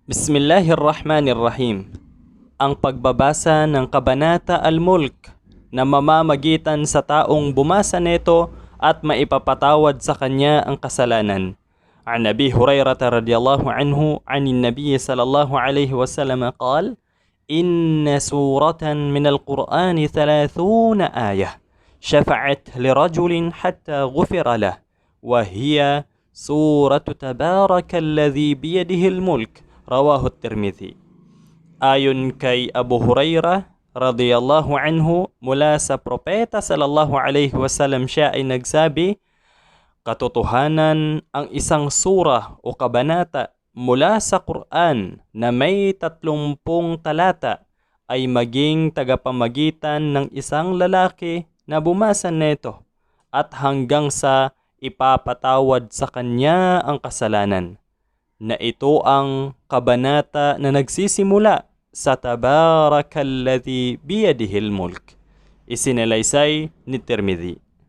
Bismillahirrahmanirrahim. Ang pagbabasa ng Kabanata Al-Mulk na mamamagitan sa taong bumasa nito at maipapatawad sa kanya ang kasalanan. An Abi Hurairah radhiyallahu anhu anin Nabiy sallallahu alayhi wasallam قال: إن سورة من القرآن 30 آية شفعت لرجل حتى غفر له وهي سورة تبارك الذي بيده الملك. Rawahu Tirmidhi. Ayon kay Abu Hurairah radhiyallahu anhu mula sa propeta sallallahu alaihi wasallam, siya ay nagsabi, katotohanan ang isang surah o kabanata mula sa Quran na may 30 talata ay maging tagapamagitan ng isang lalaki na bumasa nito at hanggang sa ipapatawad sa kanya ang kasalanan, na ito ang kabanata na nagsisimula sa Tabarakalladhi biyadihil mulk. Isinalaysay ni Tirmidhi.